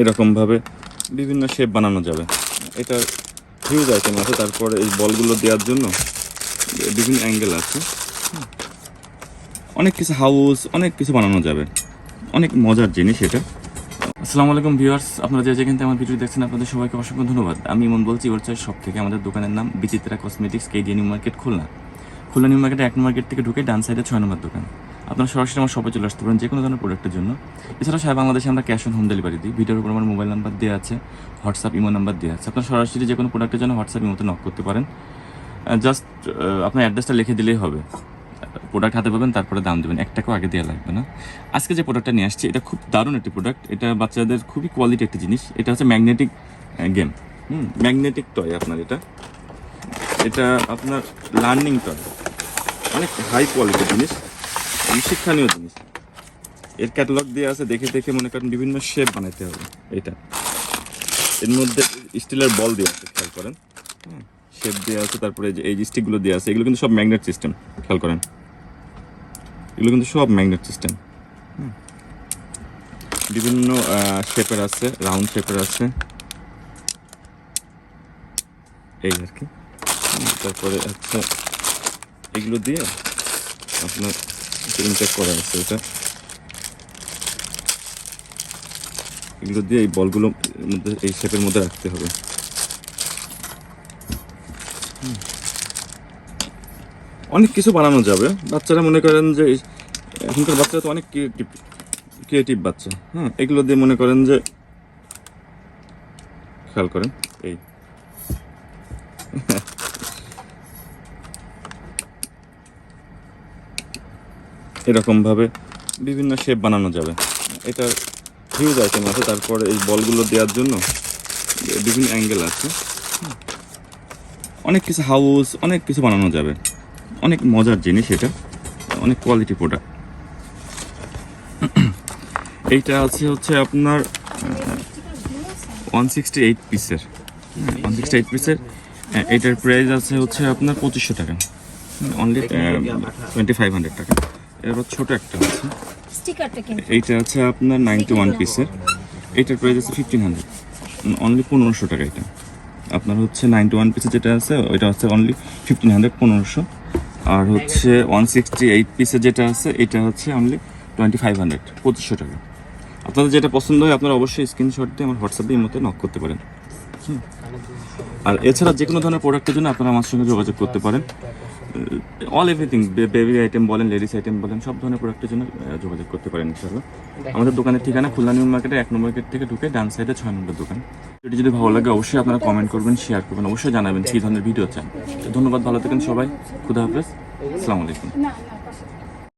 এরকমভাবে বিভিন্ন শেপ বানানো যাবে। এটা হিউজ আইটেম আছে। তারপরে এই বলগুলো দেওয়ার জন্য বিভিন্ন অ্যাঙ্গেল আছে, অনেক কিছু হাউস, অনেক কিছু বানানো যাবে। অনেক মজার জিনিস এটা। আসসালামু আলাইকুম ভিউয়ার্স, আপনারা যে যেখান থেকে আমার ভিডিও দেখছেন আপনাদের সবাইকে অসংখ্য ধন্যবাদ। আমি ইমন বলছি ওয়ার্চার শপ থেকে। আমাদের দোকানের নাম Bichitra cosmetics, KDA new market Khulna. Khulna new মার্কেটে 1 নম্বর গেট থেকে ঢুকে ডান সাইডে 6 নম্বর দোকান। আপনারা সরাসরি আমার শপে চলে আসতে পারেন যে কোনো ধরনের প্রোডাক্টের জন্য। এছাড়াও সারা বাংলাদেশে আমরা ক্যাশ অন হোম ডেলিভারি দিই। ভিডিওর উপর আমার মোবাইল নাম্বার দেওয়া আছে, হোয়াটসঅ্যাপ ইমো নাম্বার দেওয়া আছে। আপনারা সরাসরি যে কোনো প্রোডাক্টের জন্য হোয়াটসঅ্যাপ ইমোতে নক করতে পারেন। জাস্ট আপনার অ্যাড্রেসটা লিখে দিলেই হবে। প্রোডাক্ট হাতে পাবেন, তারপরে দাম দেবেন, 1 টাকাও আগে দেওয়া লাগবে না। আজকে যে প্রোডাক্টটা নিয়ে আসছি এটা খুব দারুণ একটি প্রোডাক্ট। এটা বাচ্চাদের খুবই কোয়ালিটি একটি জিনিস। এটা হচ্ছে ম্যাগনেটিক গেম, ম্যাগনেটিক টয়। আপনার এটা আপনার লার্নিং টয়, অনেক হাই কোয়ালিটির জিনিস, শিক্ষণীয় জিনিস। এর ক্যাটালগ দিয়ে আছে, দেখে দেখে মনে করেন বিভিন্ন শেপ বানাইতে হবে। এর মধ্যে স্টিলের বল দিয়ে আছে, খেয়াল করেন, শেপ দেওয়া আছে। তারপরে এই স্টিকগুলো দেওয়া আছে, এগুলো কিন্তু সব ম্যাগনেট সিস্টেম। খেয়াল করেন, এগুলো কিন্তু সব ম্যাগনেট সিস্টেম। বিভিন্ন শেপের আছে, রাউন্ড শেপের আছে, এই আর কি। তারপরে হচ্ছে এগুলো দিয়ে আপনার ইনটেক করা আছে। এগুলো দিয়ে এই বলগুলো মধ্যে, এই শেপের মধ্যে রাখতে হবে। অনেক কিছু বানানো যাবে। বাচ্চারা মনে করেন যে এখনকার বাচ্চারা তো অনেক ক্রিয়েটিভ বাচ্চা। এগুলো দিয়ে মনে করেন যে, খেয়াল করেন, এই এরকমভাবে বিভিন্ন শেপ বানানো যাবে। এটা হিউজ আইটেম আছে। তারপরে এই বলগুলো দেওয়ার জন্য বিভিন্ন অ্যাঙ্গেল আছে, অনেক কিছু হাউস, অনেক কিছু বানানো যাবে। অনেক মজার জিনিস এটা, অনেক কোয়ালিটি প্রোডাক্ট। এইটা হচ্ছে আপনার 168 পিসের। 168 পিসের এইটার প্রাইস হচ্ছে আপনার 2500 টাকা, অনলি 2500 টাকা। এবার ছোট একটা আছে, এইটা আছে আপনার 91 পিসের। এইটার প্রাইস আছে 1500, অনলি 1500 টাকা। এটা আপনার হচ্ছে 91 পিসের যেটা আছে ওইটা হচ্ছে অনলি 1500, 1500। আর হচ্ছে 168 পিসের যেটা আছে এটা হচ্ছে অনলি 2500, 2500 টাকা। আপনাদের যেটা পছন্দ হয় আপনারা অবশ্যই স্ক্রিনশট দিয়ে আমার হোয়াটসঅ্যাপে মধ্যে নক করতে পারেন। আর এছাড়া যে কোনো ধরনের প্রোডাক্টের জন্য আপনারা আমার সঙ্গে যোগাযোগ করতে পারেন। অল এভরিথিং, বেবি আইটেম বলেন, লেডিস আইটেম বলেন, সব ধরনের প্রোডাক্টের জন্য যোগাযোগ করতে পারেন ইনশাআল্লাহ। আমাদের দোকানের ঠিকানা খুলনা নিউ মার্কেটে 1 নম্বর গেট থেকে ঢুকে ডান সাইডে 6 নম্বর দোকান। ভিডিওটি যদি ভালো লাগে অবশ্যই আপনারা কমেন্ট করবেন, শেয়ার করবেন, অবশ্যই জানাবেন কী ধরনের ভিডিও চান। ধন্যবাদ, ভালো থাকেন সবাই, খুদা হাফেজ, আসসালামু আলাইকুম।